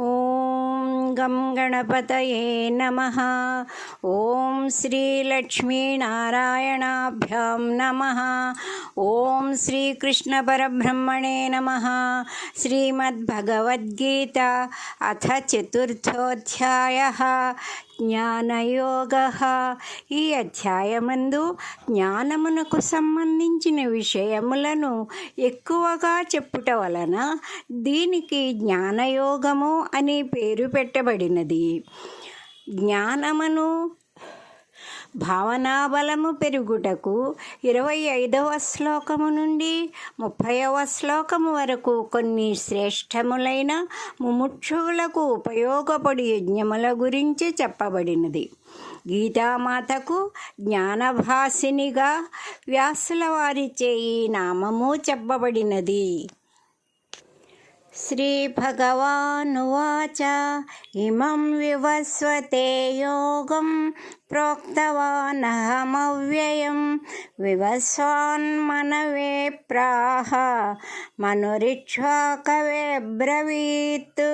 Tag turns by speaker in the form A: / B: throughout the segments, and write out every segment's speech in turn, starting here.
A: ఓం గం గణపతయే నమః. ఓం శ్రీలక్ష్మీనారాయణాభ్యాం నమః. ఓం శ్రీకృష్ణ పరబ్రహ్మణే నమః. శ్రీమద్భగవద్గీత అథ చతుర్థోధ్యాయః జ్ఞానయోగః. ఈ అధ్యాయమందు జ్ఞానమునకు సంబంధించిన విషయములను ఎక్కువగా చెప్పుట వలన దీనికి జ్ఞానయోగము అని పేరు పెట్టబడినది. జ్ఞానమును భావనాబలము పెరుగుటకు 25వ శ్లోకము నుండి 30వ శ్లోకము వరకు కొన్ని శ్రేష్టములైన ముముక్షువులకు ఉపయోగపడి యజ్ఞముల గురించి చెప్పబడినది. గీతామాతకు జ్ఞానభాసినిగా వ్యాసుల వారిచే ఈ నామము చెప్పబడినది. శ్రీభగవానువాచ ఇమం వివస్వతే యోగం ప్రోక్తవానహమవ్యయం వివస్వాన్మనవే ప్రాహ మనురిక్ష్వాకవే బ్రవీత్.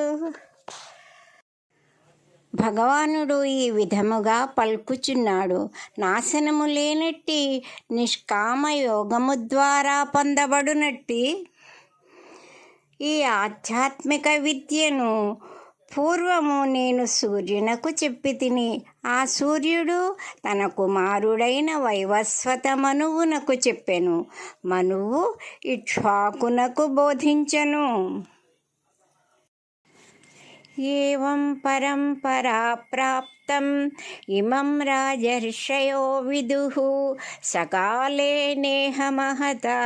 A: భగవానుడు ఈ విధముగా పలుకుచున్నాడు. నాశనము లేనట్టి నిష్కామ యోగము ద్వారా పొందబడునట్టి ఈ ఆధ్యాత్మిక విద్యను పూర్వము నేను సూర్యునకు చెప్పి తిని, ఆ సూర్యుడు తన కుమారుడైన వైవస్వత మనువునకు చెప్పెను. మనువు ఇక్ష్వాకునకు బోధించెను. ఏవం పరంపరా ప్రాప్తం ఇమం రాజర్షయో విదుః సకాలే నేహ మహతా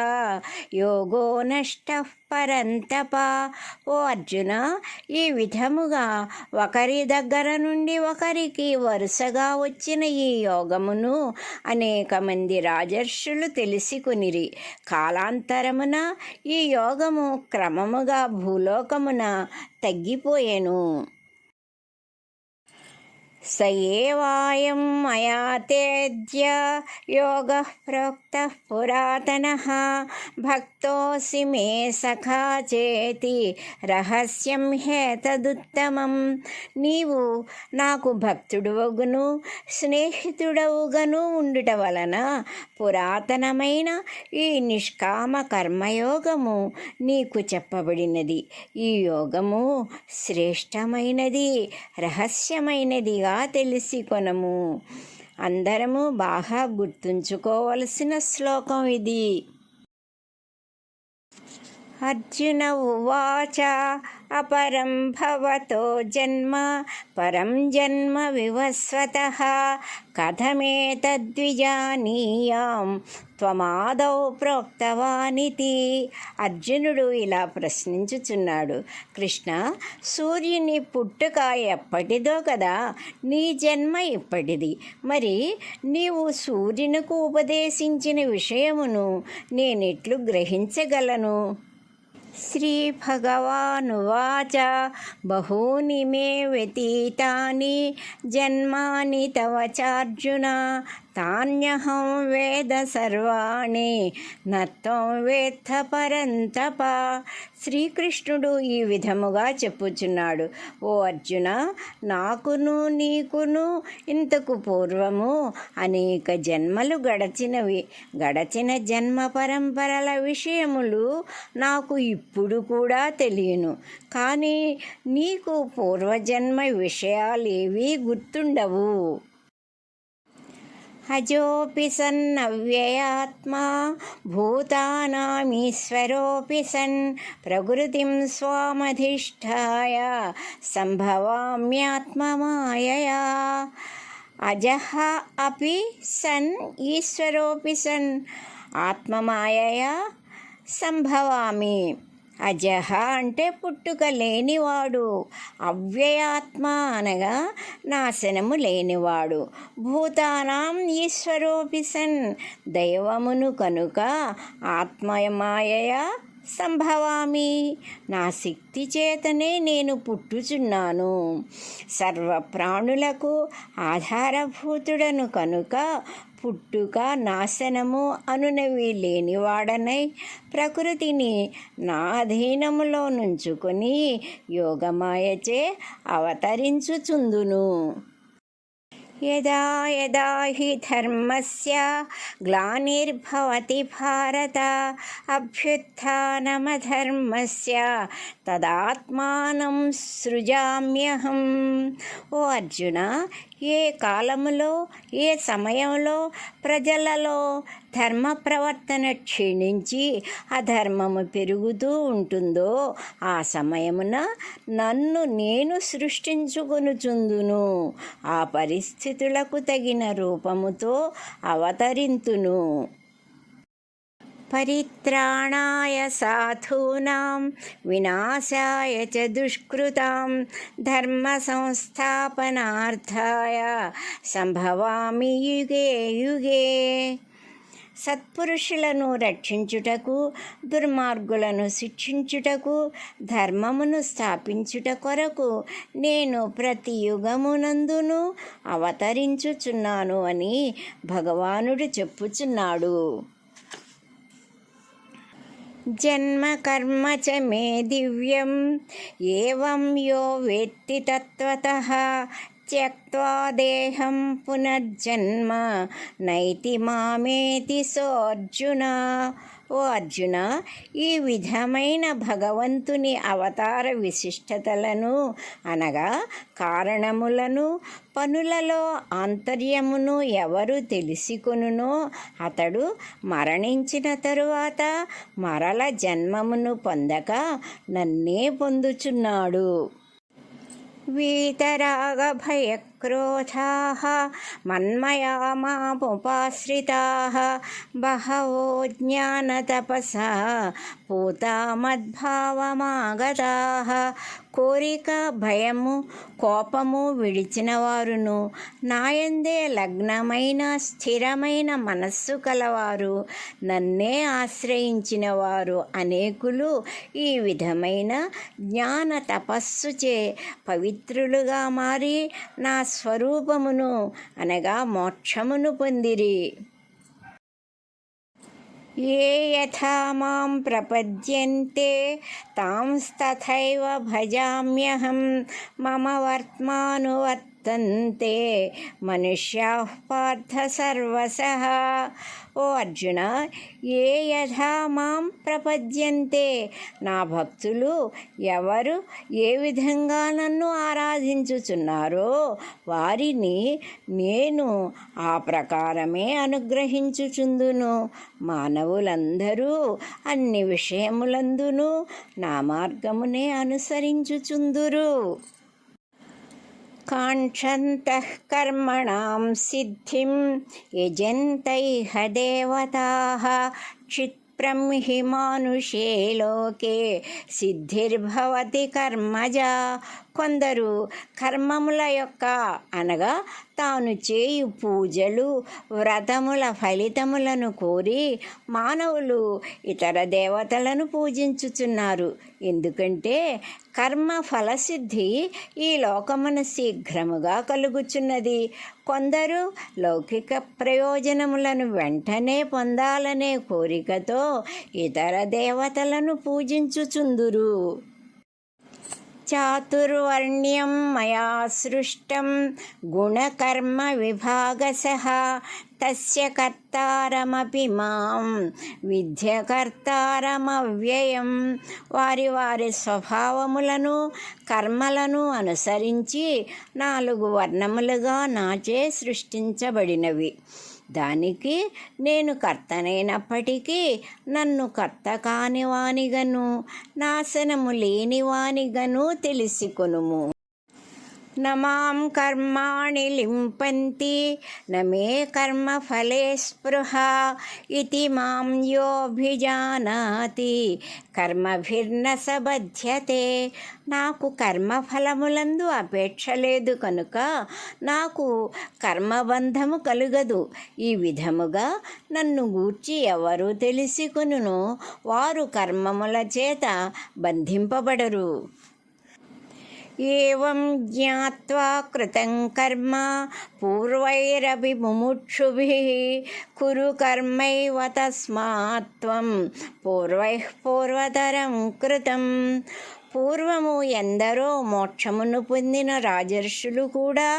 A: యోగో నష్టః పరంతప. ఓ అర్జున, ఈ విధముగా ఒకరి దగ్గర నుండి ఒకరికి వరుసగా వచ్చిన ఈ యోగమును అనేక మంది రాజర్షులు తెలిసికొనిరి. కాలాంతరమున ఈ యోగము క్రమముగా భూలోకమున తగ్గిపోయెను. స ఏవాయం మయా తేజ్య యోగః ప్రోక్తః పురాతనః భక్తోసి మే సఖా చేతి రహస్యం హేతదుత్తమం. నీవు నాకు భక్తుడవుగను స్నేహితుడవుగను ఉండుట వలన పురాతనమైన ఈ నిష్కామ కర్మయోగము నీకు చెప్పబడినది. ఈ యోగము శ్రేష్టమైనది, రహస్యమైనదిగా తెలిసి కొనము. అందరము బాగా గుర్తుంచుకోవలసిన శ్లోకం ఇది. అర్జున ఉవాచ అపరం భవతో జన్మ పరం జన్మ వివస్వతః కథమేతద్విజానీయాం త్వమాదౌ ప్రోక్తవానితి. అర్జునుడు ఇలా ప్రశ్నించుచున్నాడు. కృష్ణ, సూర్యుని పుట్టుక ఎప్పటిదో కదా, నీ జన్మ ఇప్పటిది. మరి నీవు సూర్యునికి ఉపదేశించిన విషయమును నేనెట్లు గ్రహించగలను? శ్రీభగవానువాచ బహూని మే వ్యతీతాని జన్మాని తవ చార్జున తాన్యహం వేద సర్వాణి నత్వం వేత్త పరంతప. శ్రీకృష్ణుడు ఈ విధముగా చెప్పుచున్నాడు. ఓ అర్జున, నాకును నీకును ఇంతకు పూర్వము అనేక జన్మలు గడచినవి. గడచిన జన్మ పరంపరల విషయములు నాకు ఇప్పుడు కూడా తెలియను. కానీ నీకు పూర్వజన్మ విషయాలేవీ గుర్తుండవు. అజోపి సన్నవ్యయాత్మా భూతానామీశ్వరోపి సన్ ప్రకృతిం స్వామధిష్ఠాయ సంభవామ్యాత్మమాయయా. అజః అపి సన్ ఈశ్వరోపి సన్ ఆత్మమాయయా సంభవామి. అజహ అంటే పుట్టుక లేనివాడు, అవ్యయాత్మ అనగా నాశనము లేనివాడు, భూతానాం ఈశ్వరోపి సన్ దైవమును కనుక ఆత్మమాయయా సంభవామి. నా శక్తి చేతనే నేను పుట్టుచున్నాను. సర్వ ప్రాణులకు ఆధారభూతుడను కనుక పుట్టుక నాశనము అనునవి లేనివాడనై ప్రకృతిని నా అధీనములో నుంచుకొని యోగమాయచే అవతరించుచుందును. యదా యదా హి ధర్మస్య గ్లానిర్భవతి భారత అభ్యుత్థానమధర్మస్య తదాత్మానం సృజామ్యహం. ఓ అర్జున, ఏ కాలములో ఏ సమయంలో ప్రజలలో ధర్మ ప్రవర్తన క్షీణించి అధర్మము పెరుగుతూ ఉంటుందో ఆ సమయమున నన్ను నేను సృష్టించుకొనుచుందును. ఆ పరిస్థితులకు తగిన రూపముతో అవతరింతును. పరిత్రాణాయ సాధూనాం వినాశాయ చ దుష్కృతాం ధర్మ సంస్థాపనార్థాయ సంభవామి యుగే యుగే. సత్పురుషులను రక్షించుటకు, దుర్మార్గులను శిక్షించుటకు, ధర్మమును స్థాపించుట కొరకు నేను ప్రతి యుగమునందును అవతరించుచున్నాను అని భగవానుడు చెప్పుచున్నాడు. జన్మ కర్మ చ మే దివ్యం ఏవం యో వేత్తి తత్వతః త్యక్త్వా దేహం పునర్జన్మ నైతి మామేతి సోర్జున. ఓ అర్జున, ఈ విధమైన భగవంతుని అవతార విశిష్టతలను అనగా కారణములను, పనులలో ఆంతర్యమును ఎవరు తెలిసికొనునో అతడు మరణించిన తరువాత మరల జన్మమును పొందక నన్నే పొందుచున్నాడు. వీతరాగభయక్రోధాః మన్మయా మాముపాశ్రితాః బహవో జ్ఞానతపసా పూతా మద్భావమాగతాః. కోరిక, భయము, కోపము విడిచిన వారును, నాయందే లగ్నమైన స్థిరమైన మనస్సు కలవారు, నన్నే ఆశ్రయించిన వారు అనేకులు ఈ విధమైన జ్ఞాన తపస్సుచే పవిత్రులుగా మారి నా స్వరూపమును అనగా మోక్షమును పొందిరి. ఏ యథా మాం ప్రపద్యంతే తాంస్తథైవ భజామ్యహం మమ వర్త్మానువర్తంతే మనుష్యాః పార్థ సర్వశః. ఓ అర్జున, ఏ యథా మాం ప్రపద్యంతే, నా భక్తులు ఎవరు ఏ విధంగా నన్ను ఆరాధించుచున్నారో వారిని నేను ఆ ప్రకారమే అనుగ్రహించుచుందును. మానవులందరూ అన్ని విషయములందును నా మార్గమునే అనుసరించుచుందురు. కాంక్షంతః కర్మణాం సిద్ధిం యజంతైహ దేవతాః క్షిప్రం హి మానుషే లోకే సిద్ధిర్భవతి కర్మజా. కొందరు కర్మముల యొక్క అనగా తాను చేయు పూజలు, వ్రతముల ఫలితములను కోరి మానవులు ఇతర దేవతలను పూజించుచున్నారు. ఎందుకంటే కర్మ ఫలసిద్ధి ఈ లోకమున శీఘ్రముగా కలుగుచున్నది. కొందరు లౌకిక ప్రయోజనములను వెంటనే పొందాలనే కోరికతో ఇతర దేవతలను పూజించుచుందురు. చాతుర్వర్ణ్యం మయా సృష్టం గుణకర్మ విభాగశః తస్య కర్తారమపి మాం విద్య కర్తారమవ్యయం. వారి వారి స్వభావములను, కర్మలను అనుసరించి 4 వర్ణములుగా నాచే సృష్టించబడినవి. దానికి నేను కర్తనైనప్పటికీ నన్ను కర్త కానివానిగను, నాశనము లేనివానిగను తెలిసికొనుము. నమాం కర్మాణి లింపంతి నమే కర్మఫలే స్పృహ ఇతి మాం యోభిజానాతి కర్మభిర్న సబధ్యతే. నాకు కర్మఫలములందు అపేక్ష లేదు కనుక నాకు కర్మబంధము కలుగదు. ఈ విధముగా నన్ను గూర్చి ఎవరు తెలిసికొనునో వారు కర్మముల చేత బంధింపబడరు. ఏవం జ్ఞాత్వా కృతం కర్మ పూర్వైరపి ముముక్షుభిః కురు కర్మైవ తస్మాత్ త్వం పూర్వైః పూర్వతరం కృతం. పూర్వము ఎందరో మోక్షమును పొందిన రాజర్షులు కూడా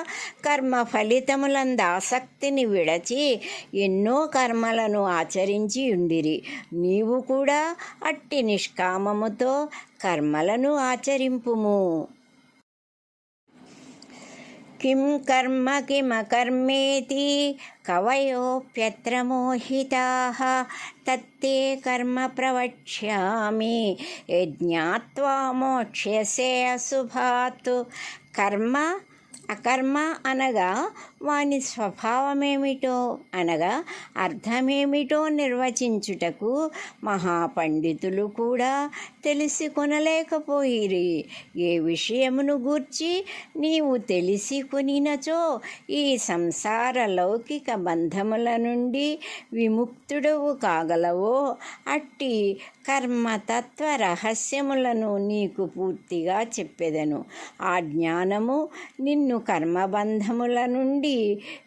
A: కర్మ ఫలితములందు ఆసక్తిని విడచి ఎన్నో కర్మలను ఆచరించి ఉండిరి. నీవు కూడా అట్టి నిష్కామముతో కర్మలను ఆచరింపుము. కిం కర్మ కిమకర్మేతి కవయోప్యత్ర మోహితాః తత్తే కర్మ ప్రవక్ష్యామి యజ్ఞాత్వా మోక్ష్యసే అశుభాత్. కర్మ అకర్మ అనగా వాని స్వభావమేమిటో అనగా అర్థమేమిటో నిర్వచించుటకు మహాపండితులు కూడా తెలిసి కొనలేకపోయిరి. ఏ విషయమును గూర్చి నీవు తెలిసి కొనినచో ఈ సంసార లౌకిక బంధముల నుండి విముక్తుడవు కాగలవో అట్టి కర్మతత్వ రహస్యములను నీకు పూర్తిగా చెప్పెదను. ఆ జ్ఞానము నిన్ను కర్మబంధముల నుండి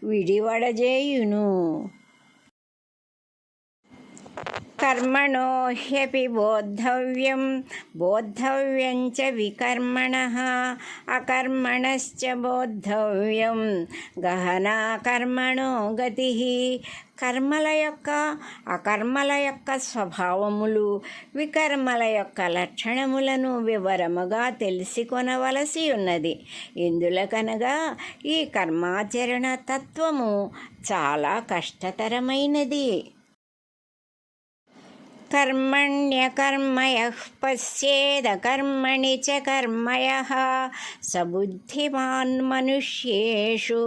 A: విడివడజేయును. కర్మణో హ్యపి బోద్ధవ్యం బోద్ధవ్యం చ వికర్మణః అకర్మణశ్చ బోద్ధవ్యం గహనా కర్మణో గతిః. కర్మల యొక్క అకర్మల యొక్క స్వభావములు వికర్మల యొక్క లక్షణములను వివరముగా తెలుసుకొనవలసి ఉన్నది. ఎందులకనగా ఈ కర్మాచరణ తత్వము చాలా కష్టతరమైనది. కర్మణ్యకర్మయః పశ్యేదకర్మణి చ కర్మయః సబుద్ధిమాన్ మనుష్యేషు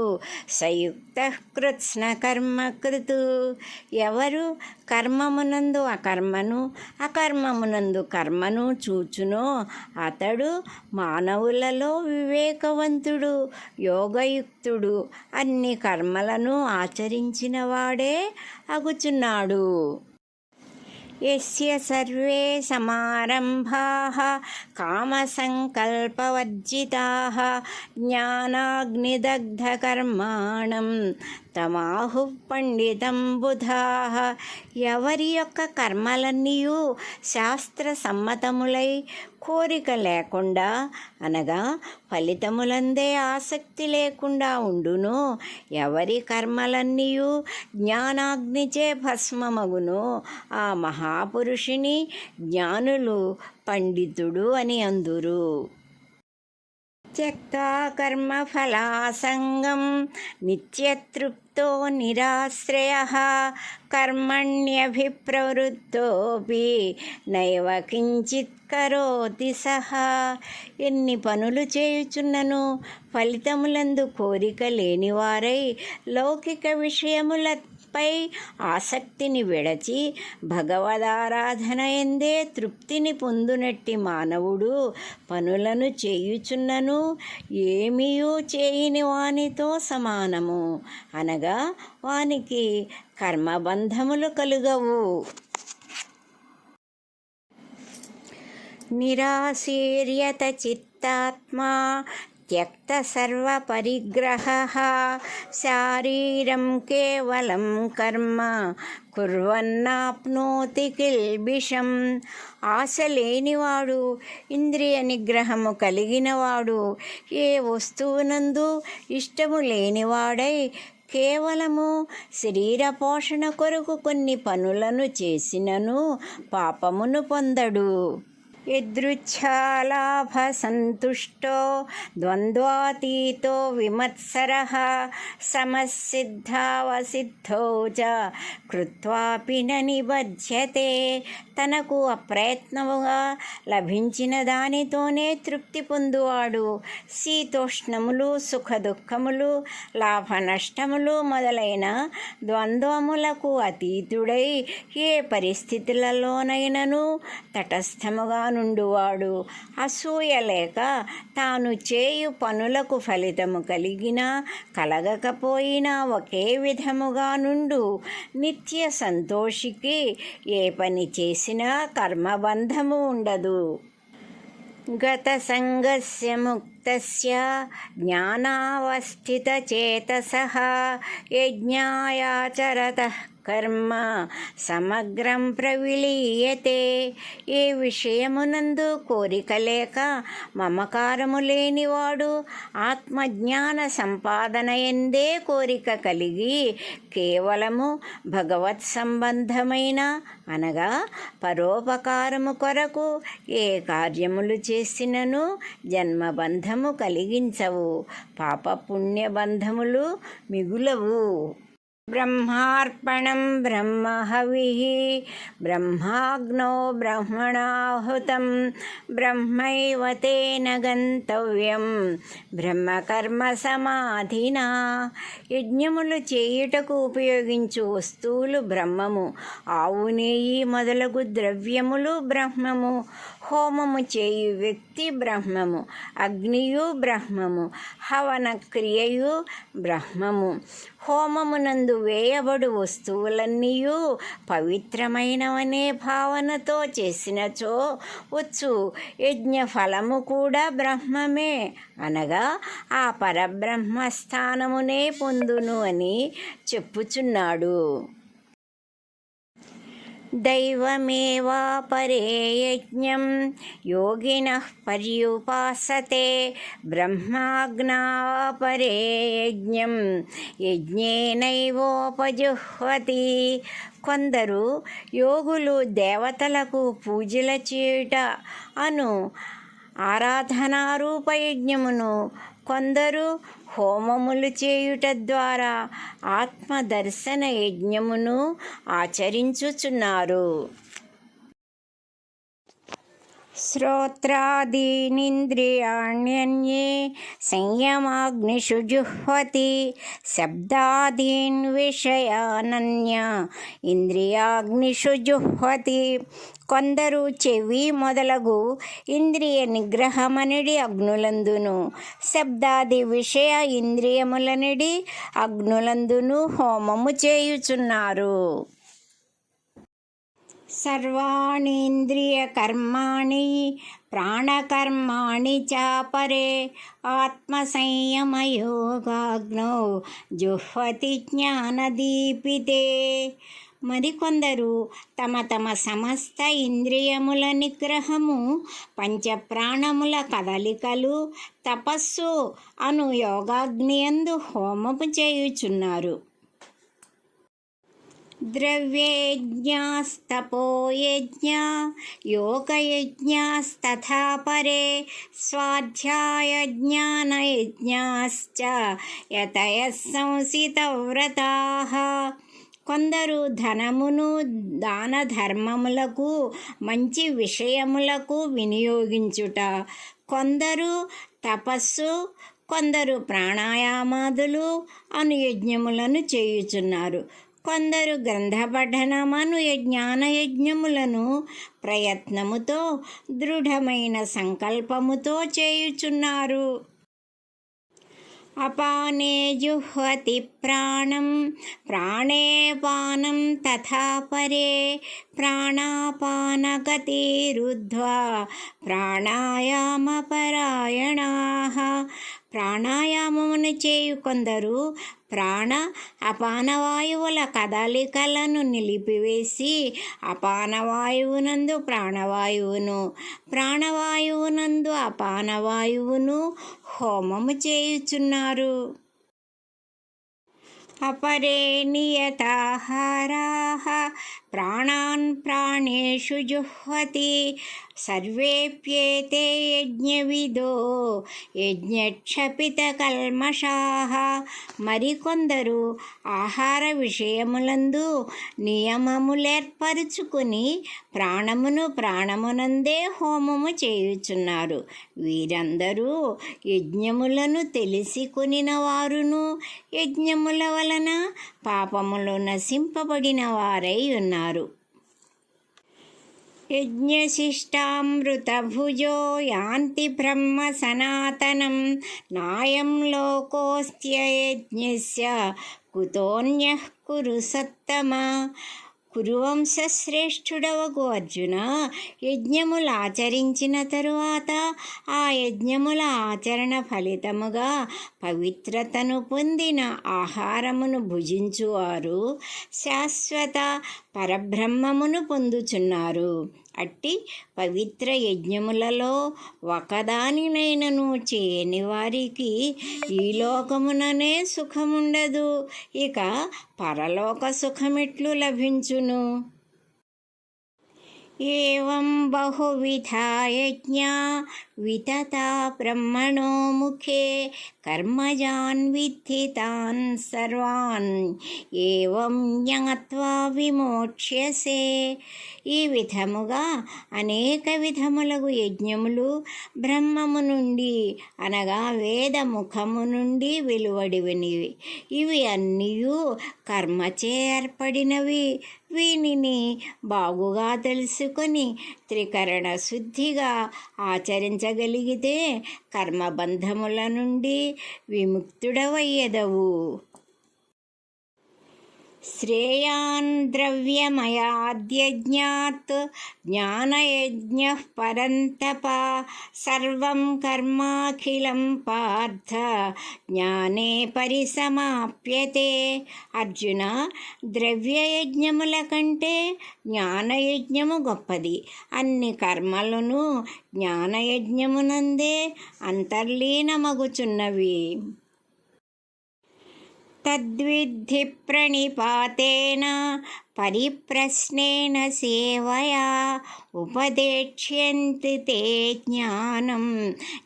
A: సయుక్తః కృత్స్నకర్మకృత్. ఎవరు కర్మమునందు అకర్మను అకర్మమునందు కర్మను చూచునో అతడు మానవులలో వివేకవంతుడు, యోగయుక్తుడు, అన్ని కర్మలను ఆచరించిన వాడే అగుచున్నాడు. యస్య సర్వే సమారంభాః కామసంకల్పవర్జితాః జ్ఞానాగ్నిదగ్ధకర్మాణం తమాహుః పండితం బుధాః. ఎవరి యొక్క కర్మలన్నీయు శాస్త్ర సమ్మతములై కోరిక లేకుండా అనగా ఫలితములందే ఆసక్తి లేకుండా ఉండునో, ఎవరి కర్మలన్నీయు జ్ఞానాగ్నిచే భస్మమగునో ఆ మహాపురుషుని జ్ఞానులు పండితుడు అని అందురు. త్యక్త్వా కర్మఫలాసంగం నిత్యతృప్తో నిరాశ్రయః కర్మణ్యభిప్రవృత్తోపి నైవ కించిత్ కరోతి సహ. ఎన్ని పనులు చేయుచున్నను ఫలితములందు కోరిక లేనివారై లౌకిక విషయములపై ఆసక్తిని విడచి భగవదారాధన ఎందే తృప్తిని పొందునట్టి మానవుడు పనులను చేయుచున్నను ఏమీయూ చేయని వానితో సమానము. అనగా వానికి కర్మబంధములు కలుగవు. నిరాశీర్యత చిత్తాత్మా త్యక్త సర్వపరిగ్రహః శారీరం కేవలం కర్మ కుర్వన్నాప్నోతి కిల్బిషం. ఆశ లేనివాడు, ఇంద్రియ నిగ్రహము కలిగినవాడు, ఏ వస్తువునందు ఇష్టము లేనివాడై కేవలము శరీర పోషణ కొరకు కొన్ని పనులను చేసినను పాపమును పొందడు. యదృచ్ఛాలాభ సంతుష్టో ద్వంద్వాతీతో విమత్సరః సమసిద్ధావసిద్ధో చ కృత్వాపి న నిబధ్యతే. తనకు అప్రయత్నముగా లభించిన దానితోనే తృప్తి పొందువాడు శీతోష్ణములు, సుఖ దుఃఖములు, లాభ నష్టములు మొదలైన ద్వంద్వములకు అతీతుడై ఏ పరిస్థితులలోనైనను తటస్థముగా నుండువాడు. అసూయ లేక తాను చేయు పనులకు ఫలితము కలిగినా కలగకపోయినా ఒకే విధముగా నుండు నిత్య సంతోషికి ఏ పని చేసినా కర్మబంధము ఉండదు. గతసంగస్య ముక్తస్య జ్ఞానావస్థితచేతసః యజ్ఞాయాచరతః కర్మ సమగ్రం ప్రవిలీయతే. ఏ విషయమునందు కోరిక లేక మమకారము లేనివాడు ఆత్మజ్ఞాన సంపాదన ఎందే కోరిక కలిగి కేవలము భగవత్ సంబంధమైన అనగా పరోపకారము కొరకు ఏ కార్యములు చేసినను జన్మబంధము కలిగించవు, పాపపుణ్యబంధములు మిగులవు. బ్రహ్మార్పణం బ్రహ్మహవిః బ్రహ్మాగ్నో బ్రహ్మణాహుతం బ్రహ్మైవ తేన గంతవ్యం బ్రహ్మకర్మ సమాధినా. యజ్ఞములు చేయుటకు ఉపయోగించు వస్తువులు బ్రహ్మము, ఆవు నెయ్యి మొదలగు ద్రవ్యములు బ్రహ్మము, హోమము చేయు వ్యక్తి బ్రహ్మము, అగ్నియు బ్రహ్మము, హవన క్రియయు బ్రహ్మము. హోమమునందు వేయబడు వస్తువులన్నీయు పవిత్రమైనవనే భావనతో చేసినచో వచ్చు యజ్ఞ ఫలము కూడా బ్రహ్మమే, అనగా ఆ పరబ్రహ్మ స్థానమునే పొందును అని చెప్పుచున్నాడు. దైవమేవాపరే యజ్ఞం యోగినః పర్యుపాసతే బ్రహ్మాజ్ఞాపరే యజ్ఞం యజ్ఞేనైవోపజుహ్వతి. కొందరు యోగులు దేవతలకు పూజల చేయుట అను ఆరాధనారూప యజ్ఞమును, కొందరు హోమములు చేయుట ద్వారా ఆత్మదర్శన యజ్ఞమును ఆచరించుచున్నారు. శ్రోత్రాదీనింద్రియాణ్యన్యే సంయమాగ్నిషు జుహ్వతి శబ్దాదీన్ విషయానన్య ఇంద్రియాగ్నిషు జుహ్వతి. కొందరు చెవి మొదలగు ఇంద్రియ నిగ్రహమనిడి అగ్నులందును, శబ్దాది విషయ ఇంద్రియములనిడి అగ్నులందును హోమము చేయుచున్నారు. సర్వాణీంద్రియకర్మాణి ప్రాణకర్మాణి చాపరే ఆత్మసంయమయోగాగ్నౌ జుహ్వతి జ్ఞానదీపితే. మరికొందరు తమ తమ సమస్త ఇంద్రియముల నిగ్రహము, పంచప్రాణముల కదలికలు, తపస్సు అను యోగాగ్నియందు హోమము చేయుచున్నారు. ద్రవ్యయజ్ఞాస్తపోయజ్ఞా యోగయజ్ఞాస్తథా పరే స్వాధ్యాయజ్ఞానయజ్ఞాశ్చ యతయః సంసితవ్రతాః. కొందరు ధనమును దాన ధర్మములకు మంచి విషయములకు వినియోగించుట, కొందరు తపస్సు, కొందరు ప్రాణాయామాదులు అను యజ్ఞములను చేయుచున్నారు. కొందరు గ్రంథపఠనమను జ్ఞానయజ్ఞములను ప్రయత్నముతో దృఢమైన సంకల్పముతో చేయుచున్నారు. అపానే జుహ్వతి ప్రాణం ప్రాణే పానం తథా పరే ప్రాణాపానగతిరుద్ధ్వా ప్రాణాయామపరాయణాః. ప్రాణాయామమును చేయు కొందరు ప్రాణ అపానవాయువుల కదలికలను నిలిపివేసి అపానవాయువునందు ప్రాణవాయువును, ప్రాణవాయువునందు అపానవాయువును హోమము చేయుచున్నారు. అపరే నియతాహారాః ప్రాణాన్ ప్రాణేషు జుహ్వతి సర్వేప్యేతే యజ్ఞవిదో యజ్ఞక్షపితకల్మషాః. మరికొందరు ఆహార విషయములందు నియమములేర్పరుచుకుని ప్రాణమును ప్రాణమునందే హోమము చేయుచున్నారు. వీరందరూ యజ్ఞములను తెలిసి కొనిన వారును, యజ్ఞముల వలన పాపములు నశింపబడిన వారై ఉన్నారు. యజ్ఞశిష్టామృతభుజో యాంతి బ్రహ్మ సనాతనం నాయం లోకోస్త్యయజ్ఞస్య కుతోన్యః కురు సత్తమ. కురువంశశ్రేష్ఠుడవగు అర్జున, యజ్ఞములు ఆచరించిన తరువాత ఆ యజ్ఞముల ఆచరణ ఫలితముగా పవిత్రతను పొందిన ఆహారమును భుజించువారు శాశ్వత పరబ్రహ్మమును పొందుచున్నారు. అట్టి పవిత్ర యజ్ఞములలో ఒకదానినైనను చేయని వారికి ఈ లోకముననే సుఖముండదు, ఇక పరలోక సుఖమెట్లు లభించును? ఏవం బహువిధా యజ్ఞా వితతా బ్రహ్మణో ముఖే కర్మజాన్ విద్ధి తాన్ సర్వాన్ ఏవం జ్ఞాత్వా విమోక్ష్యసే. ఈ విధముగా అనేక విధములగు యజ్ఞములు బ్రహ్మము నుండి అనగా వేదముఖము నుండి వెలువడినవి. ఇవి అన్నీయు కర్మచే ఏర్పడినవి. వీనిని బాగుగా తెలుసుకొని త్రికరణ శుద్ధిగా ఆచరించగలిగితే కర్మబంధముల నుండి విముక్తుడవయ్యెదవు. శ్రేయాన్ ద్రవ్యమయాద్యజ్ఞాత్ జ్ఞానయజ్ఞః పరంతప సర్వం కర్మాఖిలం పార్థ జ్ఞానే పరిసమాప్యతే. అర్జున, ద్రవ్యయజ్ఞముల కంటే జ్ఞానయజ్ఞము గొప్పది. అన్ని కర్మలను జ్ఞానయజ్ఞమునందే అంతర్లీనమగుచున్నవి. తద్విద్ధి ప్రణిపాతేన పరిప్రశ్నేన సేవయా ఉపదేక్ష్యంతి తే జ్ఞానం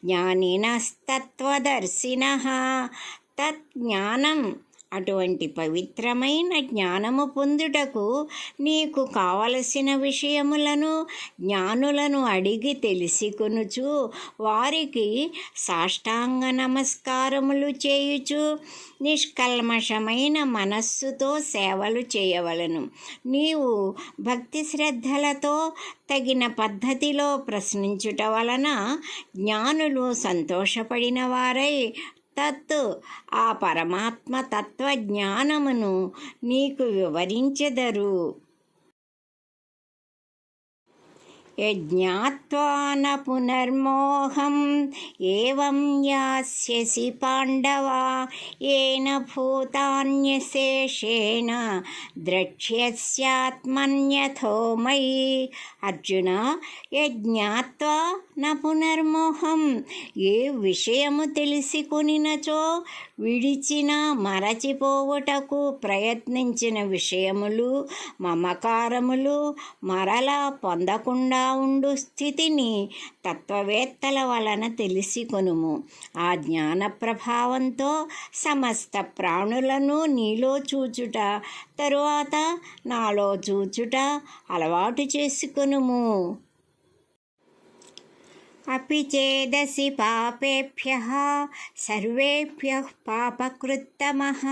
A: జ్ఞానినస్తత్వదర్శినః. తజ్ఞానం, అటువంటి పవిత్రమైన జ్ఞానము పొందుటకు నీకు కావలసిన విషయములను జ్ఞానులను అడిగి తెలిసికొనుచు వారికి సాష్టాంగ నమస్కారములు చేయుచు నిష్కల్మషమైన మనస్సుతో సేవలు చేయవలను. నీవు భక్తి శ్రద్ధలతో తగిన పద్ధతిలో ప్రశ్నించుట వలన జ్ఞానులు సంతోషపడిన వారై ఆ పరమాత్మ తత్వజ్ఞానమును నీకు వివరించెదరు. యజ్ఞాత్వా న పునర్మోహం ఏవం యాస్యసి పాండవ ఏన భూతాన్యశేషేణ ద్రక్ష్యస్యాత్మన్యథో మయి. అర్జున, యజ్ఞాత్వా న పునర్మోహం, ఏ విషయము తెలిసికొనినచో విడిచిన మరచిపోవుటకు ప్రయత్నించిన విషయములు మమకారములు మరలా పొందకుండా ఉండు స్థితిని తత్వవేత్తల వలన తెలిసికొనుము. ఆ జ్ఞాన ప్రభావంతో సమస్త ప్రాణులను నీలో చూచుట తరువాత నాలో చూచుట అలవాటు చేసుకొనుము. అపి చేదసి పాపేభ్యః సర్వేభ్యః పాపకృత్తమః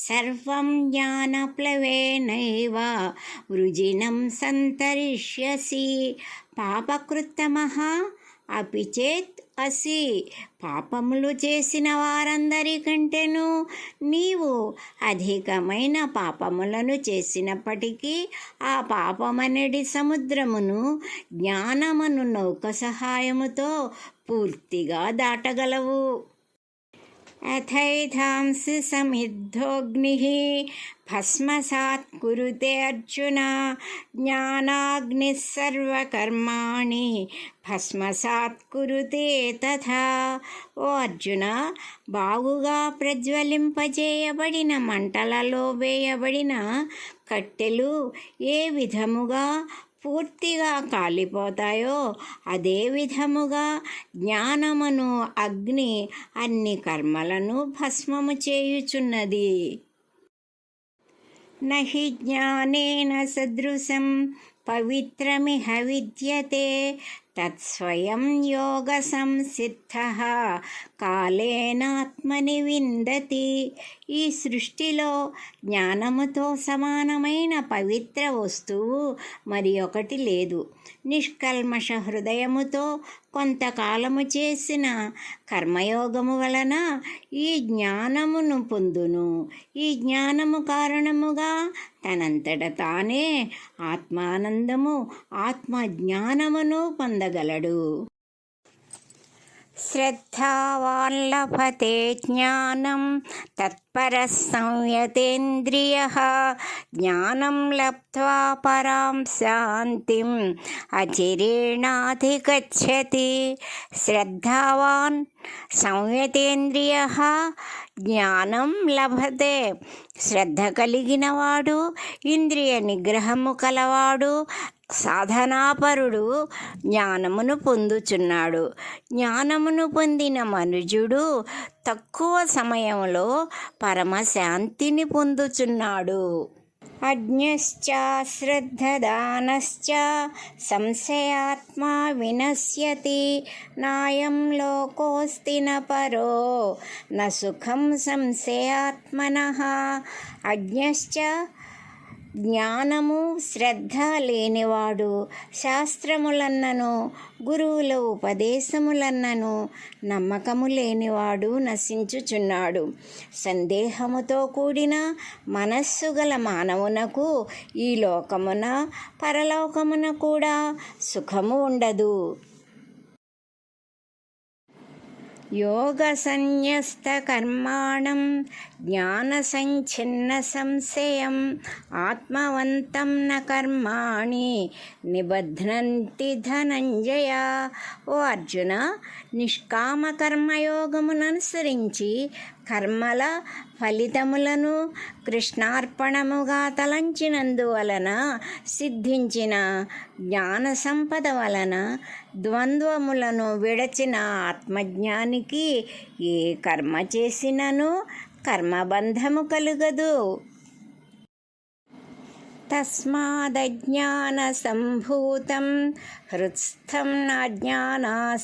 A: సర్వం జ్ఞానప్లవేనైవ వృజినం సంతరిష్యసి. పాపకృత్తమః అపి చేత్ అసి, పాపములు చేసిన వారందరికంటేను నీవు అధికమైన పాపములను చేసినప్పటికీ ఆ పాపమనడి సముద్రమును జ్ఞానమను నౌక సహాయముతో పూర్తిగా దాటగలవు. అథైధాంసి సమిద్ధోగ్నిః భస్మసాత్ కురుతే అర్జున జ్ఞానాగ్నిః సర్వకర్మాణి భస్మసాత్ కురుతే తథా. ఓ అర్జున, బాగుగా ప్రజ్వలింపజేయబడిన మంటలలో వేయబడిన కట్టెలు ఏ విధముగా పూర్తిగా కాలిపోతాయో అదే విధముగా జ్ఞానమును అగ్ని అన్ని కర్మలను భస్మము చేయుచున్నది. నహి జ్ఞానేన సదృశం పవిత్రమిహ విద్యతే తత్స్వయం యోగ సంసిద్ధః కాలేనాత్మని విందతి. ఈ సృష్టిలో జ్ఞానముతో సమానమైన పవిత్ర వస్తువు మరి ఒకటి లేదు. నిష్కల్మష హృదయముతో కొంతకాలము చేసిన కర్మయోగము వలన ఈ జ్ఞానమును పొందును. ఈ జ్ఞానము కారణముగా తనంతట తానే ఆత్మానందము, ఆత్మజ్ఞానమును పొందగలడు. శ్రద్ధావాన్ లభతే జ్ఞానం తత్పరః సంయతేంద్రియః జ్ఞానం లబ్ధ్వా పరాం శాంతిం అచిరేణాధిగచ్చతి. శ్రద్ధావాన్ సంయతేంద్రియః జ్ఞానం లభతే. శ్రద్ధ కలిగినవాడు, ఇంద్రియ నిగ్రహము కలవాడు, సాధనాపరుడు జ్ఞానమును పొందుచున్నాడు. జ్ఞానమును పొందిన మనుజుడు తక్కువ సమయంలో పరమశాంతిని పొందుచున్నాడు. అజ్ఞశ్చ శ్రద్ధదానశ్చ సంశయాత్మా వినశ్యతి. నాయం లోకోస్తి న పరో న సుఖం సంశయాత్మనః. అజ్ఞశ్చ జ్ఞానము శ్రద్ధ లేనివాడు శాస్త్రములన్నను గురువుల ఉపదేశములన్నను నమ్మకము లేనివాడు నశించుచున్నాడు. సందేహముతో కూడిన మనస్సు గల మానవునకు ఈ లోకమున పరలోకమున కూడా సుఖము ఉండదు. యోగ సన్యస్త కర్మాణం జ్ఞాన సంఛిన్న సంశయం ఆత్మవంతం న కర్మాణి నిబధ్నంతి ధనంజయ. ఓ అర్జున, నిష్కామ కర్మయోగముననుసరించి కర్మల ఫలితములను కృష్ణార్పణముగా తలంచినందువలన సిద్ధించిన జ్ఞాన సంపద వలన ద్వంద్వములను విడచిన ఆత్మజ్ఞానికి ఏ కర్మ చేసినను కర్మబంధము కలుగదు. తస్మాదజ్ఞాన సంభూతం హృత్స్థం నాజ్ఞానాసినాత్మనః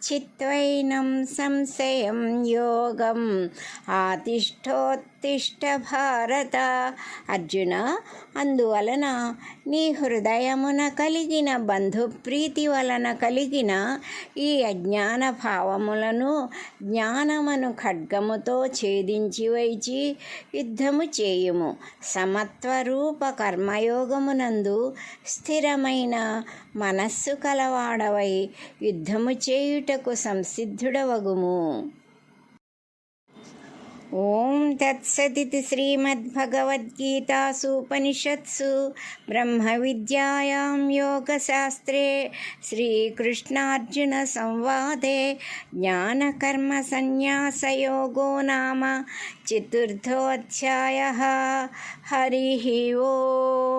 A: చిత్వైనం సంశయం యోగం ఆతిష్ఠోత్తిష్ఠ భారత. అర్జున, అందువలన నీ హృదయమున కలిగిన బంధుప్రీతి వలన కలిగిన ఈ అజ్ఞాన భావములను జ్ఞానమును ఖడ్గముతో ఛేదించి వైచి యుద్ధము చేయుము. సమత్వరూప కర్మయోగమునందు స్థిరమైన మనస్సు కలవాడవై యుద్ధము చేయుటకు సంసిద్ధుడవగుము. ఓం తత్సదితి. శ్రీమద్భగవద్గీతాసూపనిషత్సు బ్రహ్మ విద్యాయాం యోగశాస్త్రే శ్రీకృష్ణార్జున సంవాదే జ్ఞానకర్మ సన్యాసయోగో నామ చతుర్థోऽధ్యాయః. హరి ఓం.